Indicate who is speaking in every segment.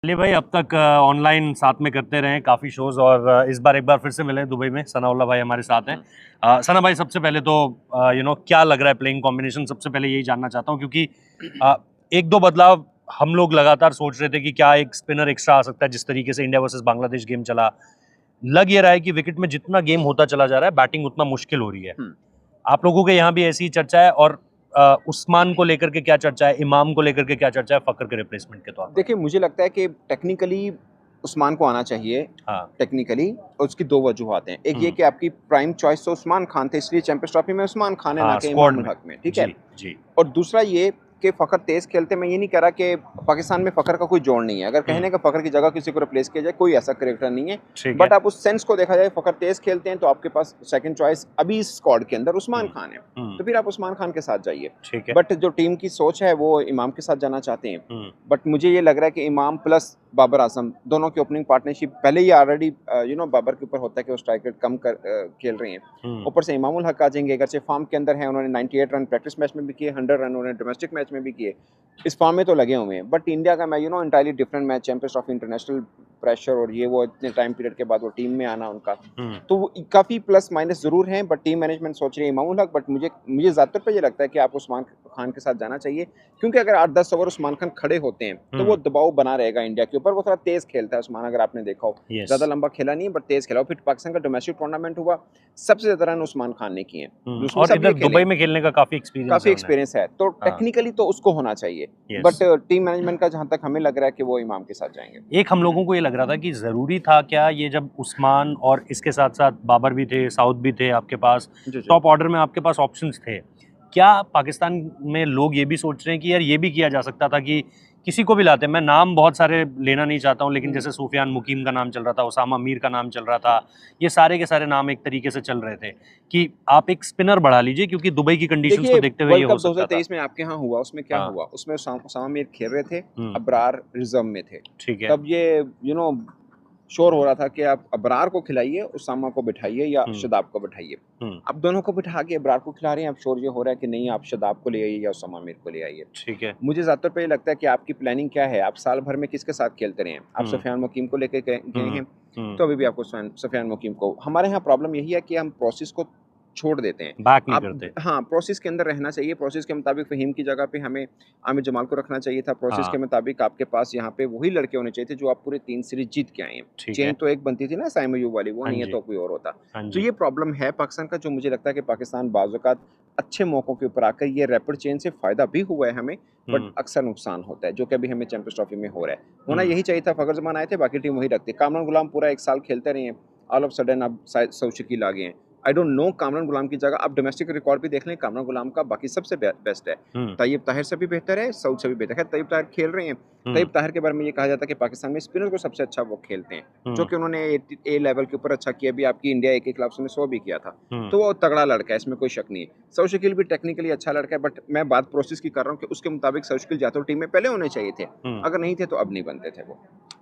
Speaker 1: चलिए भाई, अब तक ऑनलाइन साथ में करते रहे काफ़ी शोज़ और इस बार एक बार फिर से मिले दुबई में। सनाउल्लाह भाई हमारे साथ हैं। सना भाई, सबसे पहले तो क्या लग रहा है प्लेइंग कॉम्बिनेशन? सबसे पहले यही जानना चाहता हूँ क्योंकि अ, एक दो बदलाव हम लोग लगातार सोच रहे थे कि क्या एक स्पिनर एक्स्ट्रा आ सकता है। जिस तरीके से इंडिया वर्सेस बांग्लादेश गेम चला, लग ये रहा है कि विकेट में जितना गेम होता चला जा रहा है, बैटिंग उतना मुश्किल हो रही है। आप लोगों के यहाँ भी ऐसी ही चर्चा है? और उस्मान को लेकर के क्या चर्चा है, इमाम को लेकर के क्या चर्चा है फखर के रिप्लेसमेंट के तौर पर?
Speaker 2: देखिए, मुझे लगता है कि टेक्निकली उस्मान को आना चाहिए।
Speaker 1: हाँ।
Speaker 2: टेक्निकली और उसकी 2 वजूहात हैं। एक ये
Speaker 1: हम्म।
Speaker 2: कि आपकी प्राइम चॉइस तो उस्मान खान थे, इसलिए चैंपियंस ट्रॉफी में उस्मान खान है, ना
Speaker 1: हाँ,
Speaker 2: कि
Speaker 1: स्क्वाड
Speaker 2: इमाम उल
Speaker 1: में।
Speaker 2: हक में, ठीक है?
Speaker 1: जी, जी।
Speaker 2: और दूसरा ये कि फ़खर तेज़ खेलते, मैं ये नहीं कह रहा कि पाकिस्तान में फ़खर का कोई जोड़ नहीं है। अगर
Speaker 1: हुँ,
Speaker 2: कहने का फ़खर की जगह किसी को रिप्लेस किया जाए, कोई ऐसा कैरेक्टर नहीं है।
Speaker 1: ठीक है।
Speaker 2: बट आप उस सेंस को देखा जाए, फ़खर तेज़ खेलते हैं, तो आपके पास सेकंड चॉइस अभी इस स्क्वाड के अंदर उस्मान
Speaker 1: हुँ,
Speaker 2: खान है।
Speaker 1: हुँ,
Speaker 2: तो फिर आप उस्मान खान के साथ जाइए।
Speaker 1: ठीक है।
Speaker 2: बट जो टीम की सोच है, वो इमाम के साथ जाना चाहते हैं।
Speaker 1: हुँ,
Speaker 2: बट मुझे ये लग रहा है कि इमाम प्लस बाबर आज़म दोनों की ओपनिंग पार्टनरशिप पहले ही ऑलरेडी बाबर के ऊपर होता है कि वो स्ट्राइक रेट कम खेल रहे हैं।
Speaker 1: हुँ,
Speaker 2: ऊपर से इमामुल हक आ जाएंगे, अगरचे फॉर्म के अंदर हैं, उन्होंने 98 रन प्रैक्टिस मैच में भी किए, 100 रन उन्होंने डोमेस्टिक मैच में भी किए। इस फॉर्म में तो लगे हुए हैं। बट इंडिया का मैं entirely different match, champions trophy, international pressure और ये वो इतने टाइम पीरियड के बाद वो टीम में आना उनका,
Speaker 1: हुँ,
Speaker 2: तो वो काफ़ी प्लस माइनस ज़रूर हैं। बट टीम मैनेजमेंट सोच रही है इमामुल हक। बट मुझे मुझे ज़्यादातर पे ये लगता है कि आप उस्मान खान के साथ जाना चाहिए, क्योंकि अगर 8-10 ओवर उस्मान खान खड़े होते हैं, तो वो
Speaker 1: हुँ,
Speaker 2: दबाव बना रहेगा इंडिया के ऊपर। वो थोड़ा तेज़ खेलता है उस्मान, अगर आपने देखा हो।
Speaker 1: यस।
Speaker 2: ज़्यादा लंबा खेला नहीं है, बट तेज़ खेला। और फिर पाकिस्तान का डोमेस्टिक टूर्नामेंट हुआ, सबसे ज़्यादा रन उस्मान खान ने किए हैं। उसमें
Speaker 1: और
Speaker 2: सब
Speaker 1: इधर
Speaker 2: ये खेले
Speaker 1: दुबई
Speaker 2: हैं,
Speaker 1: में खेलने का काफ़ी एक्सपीरियंस
Speaker 2: काफ़ी
Speaker 1: है उन्हें।
Speaker 2: एक्सपीरियंस है। तो
Speaker 1: हाँ,
Speaker 2: टेक्निकली तो उसको होना चाहिए।
Speaker 1: यस।
Speaker 2: बट टीम मैनेजमेंट का जहाँ तक हमें लग रहा है कि वो इमाम के साथ जाएँगे।
Speaker 1: एक हम लोगों को ये लग रहा था कि ज़रूरी था क्या ये, जब उस्मान और इसके साथ-साथ बाबर भी थे, साउथ भी थे आपके पास,
Speaker 2: जी, जी।
Speaker 1: टॉप ऑर्डर में आपके पास ऑप्शंस थे। क्या पाकिस्तान में लोग ये भी सोच रहे हैं कि यार ये भी किया जा सकता था कि किसी को भी लाते? मैं नाम बहुत सारे लेना नहीं चाहता हूँ, लेकिन जैसे सूफियान मुकीम का नाम चल रहा था, उसामा मीर का नाम चल रहा था, ये सारे के सारे नाम एक तरीके से चल रहे थे कि आप एक स्पिनर बढ़ा लीजिए क्योंकि दुबई की कंडीशंस को
Speaker 2: देखिए,
Speaker 1: देखते हुए ये
Speaker 2: वर्ल्ड
Speaker 1: हो
Speaker 2: कप
Speaker 1: सकता था।
Speaker 2: 2023 में आपके यहाँ हुआ, उसमें क्या
Speaker 1: हाँ,
Speaker 2: हुआ? उसमें उसामा मीर खेल रहे थे,
Speaker 1: हुँ,
Speaker 2: अबरार रिज़र्व में थे।
Speaker 1: ठीक है।
Speaker 2: तब ये यू नो शोर हो रहा था कि आप अबरार को खिलाइए, उसामा को बिठाइए या
Speaker 1: हुँ,
Speaker 2: शादाब को बिठाइए।
Speaker 1: हुँ,
Speaker 2: अब दोनों को बिठा के अबरार को खिला रहे हैं, अब शोर ये हो रहा है कि नहीं, आप शादाब को ले आइए या उसामा मीर को ले आइए।
Speaker 1: ठीक है।
Speaker 2: मुझे ज़्यादातर पे ये लगता है कि आपकी प्लानिंग क्या है? आप साल भर में किसके साथ खेलते रहे हैं? आप
Speaker 1: हुँ,
Speaker 2: सफियान मुकीम को लेके गए गए
Speaker 1: हुँ,
Speaker 2: हैं,
Speaker 1: हुँ,
Speaker 2: तो अभी भी आपको सफियान मुकीम को। हमारे यहाँ प्रॉब्लम यही है कि हम प्रोसेस को छोड़ देते हैं।
Speaker 1: बैक नहीं
Speaker 2: आप
Speaker 1: करते।
Speaker 2: हाँ, प्रोसेस के अंदर रहना चाहिए। प्रोसेस के मुताबिक फ़हीम की जगह पे हमें आमिर जमाल को रखना चाहिए था। प्रोसेस
Speaker 1: हाँ,
Speaker 2: के मुताबिक आपके पास यहाँ पे वही लड़के होने चाहिए थे जो आप पूरे 3 सीरीज़ जीत के आए हैं।
Speaker 1: ठीक
Speaker 2: चेंज
Speaker 1: है।
Speaker 2: तो एक बनती थी ना साइम अय्यूब वाली, वो
Speaker 1: हाँ
Speaker 2: नहीं है
Speaker 1: जी,
Speaker 2: तो कोई और होता।
Speaker 1: हाँ
Speaker 2: तो
Speaker 1: जी।
Speaker 2: ये प्रॉब्लम है पाकिस्तान का, जो मुझे लगता है कि पाकिस्तान बाज़ औक़ात अच्छे मौकों के ऊपर आकर ये रैपिड चेंज से फ़ायदा भी हुआ है हमें, बट
Speaker 1: हुँ,
Speaker 2: अक्सर नुकसान होता है, जो कि अभी हमें चैंपियंस ट्रॉफी में हो रहा है। होना
Speaker 1: हुँ,
Speaker 2: यही चाहिए था, फ़खर ज़मान आए थे, बाकी टीम वही रखती। कामरान गुलाम पूरा 1 साल खेलते रहे हैं, ऑल ऑफ सडन अब शायद सऊद शकील आ गए हैं। आई डोंट नो कामरान गुलाम की जगह आप डोमेस्टिक रिकॉर्ड भी देख लें, कामरान गुलाम का बाकी सबसे बेस्ट है।
Speaker 1: हुँ,
Speaker 2: तैयब ताहिर से भी बेहतर है, सऊद से भी बेहतर है। तैयब ताहिर खेल रहे हैं।
Speaker 1: हुँ,
Speaker 2: तैयब ताहिर के बारे में ये कहा जाता है कि पाकिस्तान में स्पिनर को सबसे अच्छा वो खेलते हैं, जो
Speaker 1: हुँ,
Speaker 2: कि उन्होंने ए लेवल के ऊपर अच्छा किया। अभी आपकी इंडिया ए के खिलाफ उसने 100 भी किया था।
Speaker 1: हुँ,
Speaker 2: तो वो तगड़ा लड़का है, इसमें कोई शक नहीं है। सऊद शकील भी टेक्निकली अच्छा लड़का है, बट मैं बात प्रोसेस की कर रहा हूँ कि उसके मुताबिक सऊद शकील या तो टीम में पहले होने चाहिए थे।
Speaker 1: हुँ।
Speaker 2: अगर नहीं थे तो अब नहीं बनते थे वो।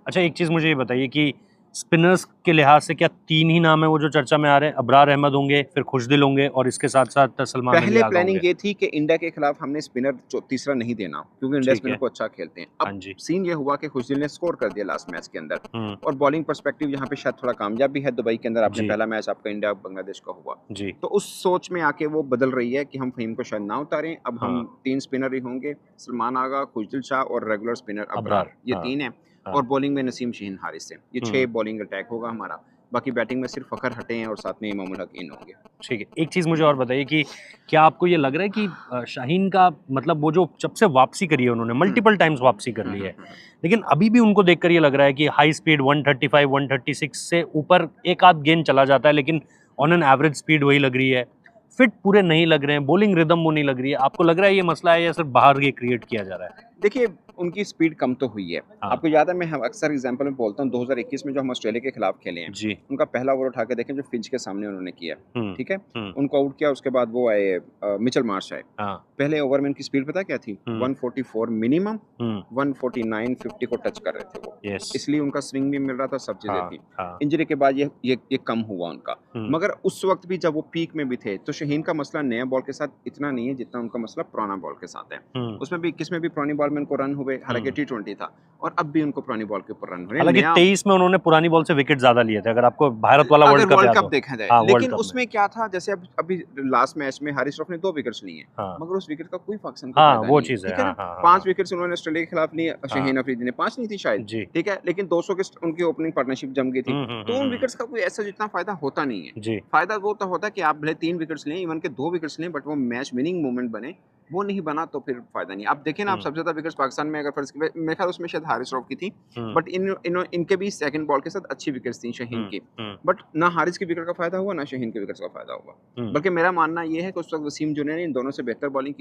Speaker 1: अच्छा, एक चीज़ मुझे ये बताइए कि स्पिनर्स के लिहाज से क्या 3 ही नाम है वो जो चर्चा में आ रहे हैं? अबरार अहमद होंगे, फिर खुशदिल होंगे और इसके साथ-साथ सलमान अली
Speaker 2: पहले
Speaker 1: आगा होंगे।
Speaker 2: प्लानिंग ये थी कि इंडिया के खिलाफ हमने स्पिनर जो तीसरा नहीं देना, क्योंकि इंडिया
Speaker 1: ठीक
Speaker 2: स्पिनर
Speaker 1: है।
Speaker 2: को अच्छा खेलते हैं।
Speaker 1: हाँ
Speaker 2: अब
Speaker 1: जी।
Speaker 2: सीन ये हुआ कि खुशदिल ने स्कोर कर दिया लास्ट मैच के अंदर,
Speaker 1: हुँ,
Speaker 2: और बॉलिंग पर्सपेक्टिव यहाँ पे शायद थोड़ा कामयाब भी है। दुबई के अंदर आपने
Speaker 1: जी,
Speaker 2: पहला मैच आपका इंडिया बांग्लादेश का हुआ,
Speaker 1: जी।
Speaker 2: तो उस सोच में आके वो बदल रही है कि हम फ़हीम को शायद ना उतारें। अब हम
Speaker 1: हाँ,
Speaker 2: 3 स्पिनर ही होंगे, सलमान आगा, खुशदिल शाह और रेगुलर स्पिनर अबरार,
Speaker 1: अबरार।
Speaker 2: ये
Speaker 1: हाँ,
Speaker 2: 3 हैं।
Speaker 1: हाँ।
Speaker 2: और बॉलिंग में नसीम शाहीन हारिस हैं। ये 6
Speaker 1: हुँ।
Speaker 2: बॉलिंग अटैक होगा हमारा। बाकी बैटिंग में सिर्फ फ़खर हटे हैं और साथ में इमामुल हक इन होंगे।
Speaker 1: ठीक है। एक चीज़ मुझे और बताइए कि क्या आपको ये लग रहा है कि शाहीन का मतलब वो जो जब से वापसी करी है उन्होंने,
Speaker 2: हुँ।
Speaker 1: मल्टीपल टाइम्स वापसी कर
Speaker 2: हुँ,
Speaker 1: ली
Speaker 2: हुँ,
Speaker 1: है।
Speaker 2: हुँ, हुँ।
Speaker 1: लेकिन अभी भी उनको देखकर ये लग रहा है कि हाई स्पीड 135, 136 से ऊपर एक आध गेंद चला जाता है, लेकिन ऑन एन एवरेज स्पीड वही लग रही है। फिट पूरे नहीं लग रहे हैं, बॉलिंग रिदम वो नहीं लग रही है। आपको लग रहा है ये मसला है या सिर्फ़ बाहर ये क्रिएट किया जा रहा है?
Speaker 2: देखिए, उनकी स्पीड कम तो हुई है।
Speaker 1: हाँ।
Speaker 2: आपको याद है, मैं हम अक्सर एग्ज़ाम्पल में बोलता हूँ, 2021 में जो हम ऑस्ट्रेलिया के खिलाफ खेले हैं,
Speaker 1: जी।
Speaker 2: उनका पहला ओवर उठा के देखें जो फिंच के सामने उन्होंने किया,
Speaker 1: हुँ,
Speaker 2: ठीक है?
Speaker 1: हुँ।
Speaker 2: उनको आउट किया, उसके बाद वो आए मिचेल मार्श आए।
Speaker 1: हाँ।
Speaker 2: पहले ओवर में इनकी स्पीड पता है क्या थी?
Speaker 1: हुँ,
Speaker 2: 144 मिनिमम,
Speaker 1: हुँ।
Speaker 2: 149, 50 को टच कर रहे थे वो।
Speaker 1: येस।
Speaker 2: इसलिए उनका स्विंग भी मिल रहा था, सब चीज़ें
Speaker 1: हाँ,
Speaker 2: थी।
Speaker 1: हाँ।
Speaker 2: इंजरी के बाद ये कम हुआ उनका।
Speaker 1: हुँ,
Speaker 2: मगर उस वक़्त भी जब वो पीक में भी थे, तो शाहीन का मसला नया बॉल के साथ इतना नहीं है जितना उनका मसला पुराना बॉल के साथ है।
Speaker 1: हुँ।
Speaker 2: उसमें भी 21 में भी पुरानी बॉल में उनको रन हुए। हुए, हालांकि T20 था, और अब भी उनको पुरानी बॉल के ऊपर रन हो रहे हैं।
Speaker 1: हालांकि
Speaker 2: नया
Speaker 1: 23 में उन्होंने पुरानी बॉल से विकेट ज्यादा लिए थे, अगर आपको भारत वाला
Speaker 2: अगर
Speaker 1: वर्ल्ड कप
Speaker 2: वर्ल्ड
Speaker 1: याद
Speaker 2: कप
Speaker 1: हो।
Speaker 2: देखा जाए,
Speaker 1: हाँ, वर्ल्ड
Speaker 2: लेकिन
Speaker 1: कप में।
Speaker 2: उसमें क्या था, जैसे अब अभी लास्ट मैच में हारिस रऊफ ने 2 विकेट्स लिए हैं,
Speaker 1: हाँ
Speaker 2: मगर उस विकेट का कोई पाकिस्तान को
Speaker 1: हाँ,
Speaker 2: फायदा
Speaker 1: वो
Speaker 2: नहीं है,
Speaker 1: चीज़ है।
Speaker 2: ठीक है
Speaker 1: हाँ
Speaker 2: ना।
Speaker 1: हाँ हाँ
Speaker 2: 5
Speaker 1: हाँ।
Speaker 2: विकेट्स उन्होंने ऑस्ट्रेलिया के खिलाफ लिए, शाहीन अफरीदी ने 5 नहीं थी शायद,
Speaker 1: जी।
Speaker 2: ठीक है, लेकिन 200 के उनकी ओपनिंग पार्टनरशिप जम गई थी। तो उन विकेट्स का कोई ऐसा जितना फायदा होता नहीं है।
Speaker 1: जी।
Speaker 2: फायदा वो तो होता है कि आप भले 3 विकेट्स लें, इवन के 2 विकेट्स लें, बट वो मैच विनिंग मोमेंट बने, वो नहीं बना तो फिर फायदा नहीं। आप देखें ना, आप सबसे ज्यादा विकेट्स पाकिस्तान में अगर फर्ज मेरे ख्याल उसमें शायद हारिस रऊफ की थी, बट इनके भी सेकंड बॉल के साथ अच्छी विकेट्स थी शाहीन की, बट ना हारिस की विकेट का फायदा हुआ, ना शाहीन के विकेट्स का फायदा हुआ। बल्कि मेरा मानना ये है कि उस वक्त वसीम जुनेर ने इन दोनों से बेहतर बॉलिंग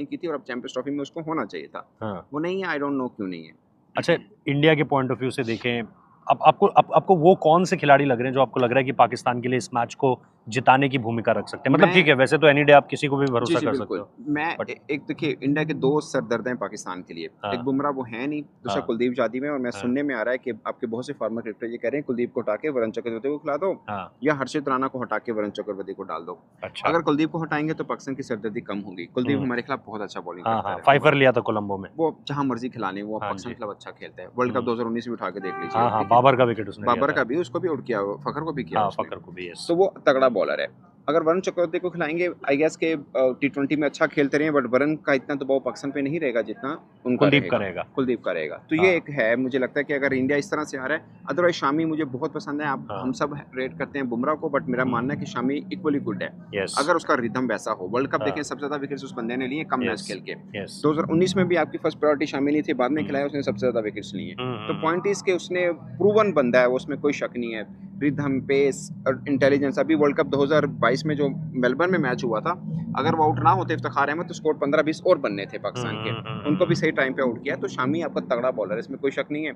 Speaker 2: की थी, और अब चैंपियंस ट्रॉफी में उसको होना चाहिए था।
Speaker 1: हाँ।
Speaker 2: वो नहीं है, आई डोंट नो क्यों नहीं है।
Speaker 1: अच्छा, इंडिया के पॉइंट ऑफ व्यू से देखें, अब आपको वो कौन से खिलाड़ी लग रहे हैं जो आपको लग रहा है कि पाकिस्तान के लिए इस मैच को जिताने की भूमिका रख सकते हैं? मतलब ठीक है, वैसे तो एनी डे आप किसी को भी
Speaker 2: जी
Speaker 1: भरोसा
Speaker 2: जी
Speaker 1: कर सकते
Speaker 2: बिल्कुल।
Speaker 1: हो।
Speaker 2: मैं
Speaker 1: बट
Speaker 2: एक देखिए, इंडिया के 2 सरदर्द हैं पाकिस्तान के लिए।
Speaker 1: हाँ।
Speaker 2: एक बुमराह वो है नहीं, दूसरा
Speaker 1: हाँ।
Speaker 2: कुलदीप यादव है, और मैं
Speaker 1: हाँ।
Speaker 2: सुनने में आ रहा है कि आपके बहुत से फार्मर क्रिकेटर ये कह रहे हैं कुलदीप को हटा के वरुण चक्रवर्ती को खिला दो,
Speaker 1: हाँ।
Speaker 2: या हर्षित राणा को हटा के वरुण चक्रवर्ती को डाल दो।
Speaker 1: अच्छा।
Speaker 2: अगर कुलदीप को हटाएंगे तो पाकिस्तान की सरदर्दी कम होगी। कुलदीप हमारे खिलाफ बहुत अच्छा बॉलिंग
Speaker 1: हाँ
Speaker 2: करता
Speaker 1: हाँ,
Speaker 2: है,
Speaker 1: फाइफर लिया था कोलंबो में।
Speaker 2: वो जहां मर्जी खिलाने, वो
Speaker 1: हाँ
Speaker 2: पाकिस्तान
Speaker 1: जी।
Speaker 2: के खिलाफ अच्छा खेलता है। वर्ल्ड कप 2019 में उठा के देख लीजिए,
Speaker 1: हाँ हाँ,
Speaker 2: ठीक है?
Speaker 1: बाबर का विकेट उसने लिया
Speaker 2: बाबर
Speaker 1: था।
Speaker 2: का भी, उसको भी आउट किया, फखर को भी किया
Speaker 1: हाँ,
Speaker 2: उसने।
Speaker 1: फकर को भी, यस।
Speaker 2: तो वो तगड़ा बॉलर है। अगर वरुण चक्रवर्ती को खिलाएंगे, आई गेस के T20 में अच्छा खेलते रहे, बट वरुण का इतना दबाव पाकिस्तान पे नहीं रहेगा जितना उनका
Speaker 1: कुलदीप का
Speaker 2: रहेगा,
Speaker 1: रहेगा।
Speaker 2: कुलदीप का रहेगा। तो
Speaker 1: हाँ।
Speaker 2: ये एक है, मुझे लगता है कि अगर इंडिया इस तरह से आ रहा है, अदरवाइज शामी मुझे बहुत पसंद है। आप
Speaker 1: हाँ।
Speaker 2: हम सब रेट करते हैं बुमराह को, बट मेरा मानना है कि शामी इक्वली गुड है,
Speaker 1: यस।
Speaker 2: अगर उसका रिदम वैसा हो। वर्ल्ड कप
Speaker 1: हाँ।
Speaker 2: देखें, सबसे ज्यादा विकेट्स उस बंदे ने लिए कम मैच
Speaker 1: यस
Speaker 2: खेल के।
Speaker 1: यस।
Speaker 2: 2019 में भी आपकी फर्स्ट प्रायोरिटी शामी नहीं थी, बाद में खिलाया, उसने सबसे ज्यादा विकेट्स लिए। तो पॉइंट इसके, उसने प्रूवन बंदा है, उसमें कोई शक नहीं है। रिदम, पेस और इंटेलिजेंस। अभी वर्ल्ड कप 2022 में जो मेलबर्न में मैच हुआ था, अगर वो आउट ना होते इफ्तिखार अहमद, तो स्कोर 15-20 और बनने थे पाकिस्तान के। उनको भी सही टाइम पे आउट किया। तो शामी आपका तगड़ा बॉलर है, इसमें कोई शक नहीं है।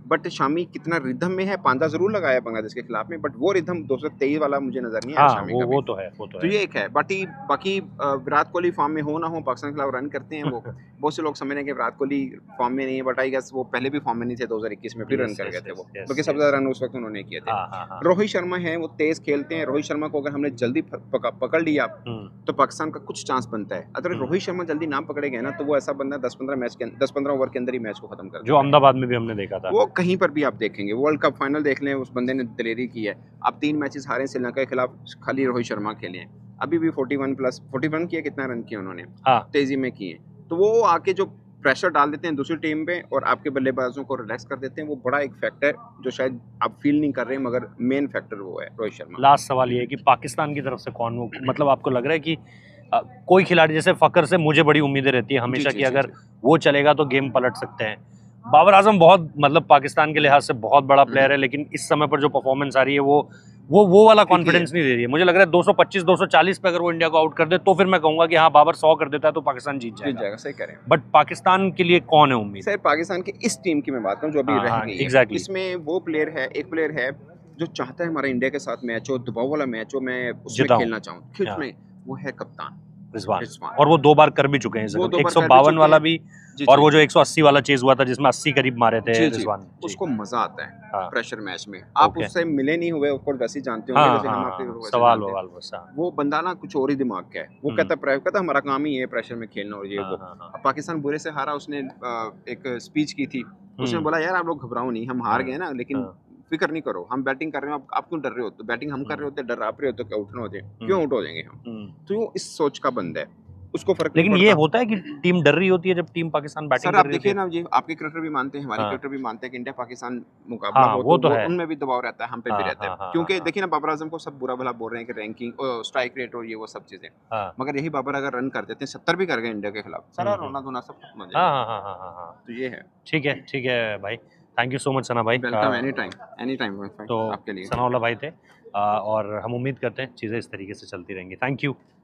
Speaker 2: बट शामी कितना रिदम में है, पांजा जरूर लगाया बांग्लादेश के खिलाफ में, बट वो रिदम 223 वाला मुझे नजर नहीं आया
Speaker 1: हाँ,
Speaker 2: शामी का भी।
Speaker 1: वो तो है, वो तो
Speaker 2: तो
Speaker 1: है।
Speaker 2: ये एक है। बाकी विराट कोहली फॉर्म में हो ना हो, पाकिस्तान के खिलाफ रन करते हैं वो। बहुत से लोग समझ रहे हैं कि विराट कोहली फॉर्म में नहीं है, बट आई गेस वो पहले भी फॉर्म में नहीं थे, 2021 में फिर रन कर गए थे वो, क्योंकि सबसे ज्यादा रन उस वक्त उन्होंने किए थे।
Speaker 1: हाँ हाँ हाँ।
Speaker 2: रोहित शर्मा है, वो तेज खेलते हैं। रोहित शर्मा को अगर हमने जल्दी पकड़ लिया तो पाकिस्तान का कुछ चांस बनता है। अगर रोहित शर्मा जल्दी ना पकड़े गए ना, तो वो ऐसा बंदा 10-15 ओवर के अंदर ही मैच को खत्म कर
Speaker 1: जो अहमदाबाद में भी हमने देखा था।
Speaker 2: वो कहीं पर भी आप देखेंगे, वर्ल्ड कप फाइनल देख लें, उस बंदे ने दिलेरी की है। आप 3 मैचेस हारे श्रीलंका के खिलाफ, खाली रोहित शर्मा खेले हैं। अभी भी 41 किया, कितना रन किया उन्होंने,
Speaker 1: हाँ।
Speaker 2: तेजी में किए। तो वो आके जो प्रेशर डाल देते हैं दूसरी टीम पे, और आपके बल्लेबाजों को रिलैक्स कर देते हैं, वो बड़ा एक फैक्टर है जो शायद आप फील नहीं कर रहे हैं, मगर मेन फैक्टर वो है रोहित शर्मा।
Speaker 1: लास्ट सवाल ये है कि पाकिस्तान की तरफ से कौन, वो मतलब आपको लग रहा है कि कोई खिलाड़ी, जैसे फकर से मुझे बड़ी उम्मीदें रहती है हमेशा कि अगर वो चलेगा तो गेम पलट सकते हैं। बाबर आजम बहुत, मतलब पाकिस्तान के लिहाज से बहुत बड़ा प्लेयर है, लेकिन इस समय पर जो परफॉर्मेंस आ रही है वो वाला कॉन्फिडेंस नहीं दे रही है। मुझे लग रहा है 225-240 पे अगर वो इंडिया को आउट कर दे तो फिर मैं कहूंगा कि हाँ, बाबर 100 कर देता है तो पाकिस्तान जीत जाएगा।
Speaker 2: सही कह रहे हैं।
Speaker 1: बट पाकिस्तान के लिए कौन है उम्मीद?
Speaker 2: सर, पाकिस्तान की इस टीम की मैं बात करूं जो अभी रह गई है,
Speaker 1: exactly.
Speaker 2: इसमें वो प्लेयर है, एक प्लेयर है जो चाहता है हमारा इंडिया के साथ मैच हो, दबाव वाला मैच हो, मैं उसमें खेलना चाहूँ, उसमें वो है कप्तान
Speaker 1: रिजवान। और वो 2 बार कर भी चुके हैं, 152 वाला भी, और वो जो 180 वाला चेज हुआ था जिसमें 80 करीब मारे थे रिजवान।
Speaker 2: उसको मजा आता है
Speaker 1: हाँ।
Speaker 2: प्रेशर मैच में। आप उससे मिले नहीं हुए, ऑफ कोर्स वैसे ही जानते होंगे, जैसे हम आपके
Speaker 1: सवाल बस।
Speaker 2: वो बंदा ना कुछ और ही दिमाग का है। वो कहता हमारा काम ही है प्रेशर में खेलना, और ये वो। पाकिस्तान बुरे से हारा, उसने एक स्पीच की थी, उसने बोला यार आप लोग घबराओ नहीं, हम हार गए ना, लेकिन फिक्र नहीं करो, हम बैटिंग कर रहे हो, आप क्यों डर रहे हो? तो बैटिंग हम कर रहे होते, डर आप रहे हो तो क्या आउट ना हो जाए? क्यों आउट हो जाएंगे हम? तो वो इस सोच का बंदा है, उसको फर्क
Speaker 1: लेकिन ये होता है कि टीम डर रही होती है जब टीम पाकिस्तान बैटिंग कर रही है।
Speaker 2: सर आप देखिए ना, ये आपके क्रिकेटर भी मानते हैं, हमारे क्रिकेटर भी मानते हैं कि इंडिया पाकिस्तान मुकाबला
Speaker 1: हाँ,
Speaker 2: हो
Speaker 1: वो
Speaker 2: तो
Speaker 1: है।
Speaker 2: उनमें भी दबाव रहता है, हम पे भी रहता है। क्योंकि देखिए ना, बाबर आजम को सब बुरा भला बोल रहे हैं कि रैंकिंग, स्ट्राइक रेट और ये वो सब चीजें, मगर यही बाबर अगर रन कर देते हैं, 70 भी कर गए इंडिया के खिलाफ, सारा रोना धोना सब खत्म हो जाएगा। तो ये है। ठीक है भाई, थैंक यू सो मच सना भाई। Welcome, any time.
Speaker 1: तो
Speaker 2: आपके लिए
Speaker 1: सनाउल्लाह भाई थे, और हम उम्मीद करते हैं चीज़ें इस तरीके से चलती रहेंगी। Thank you.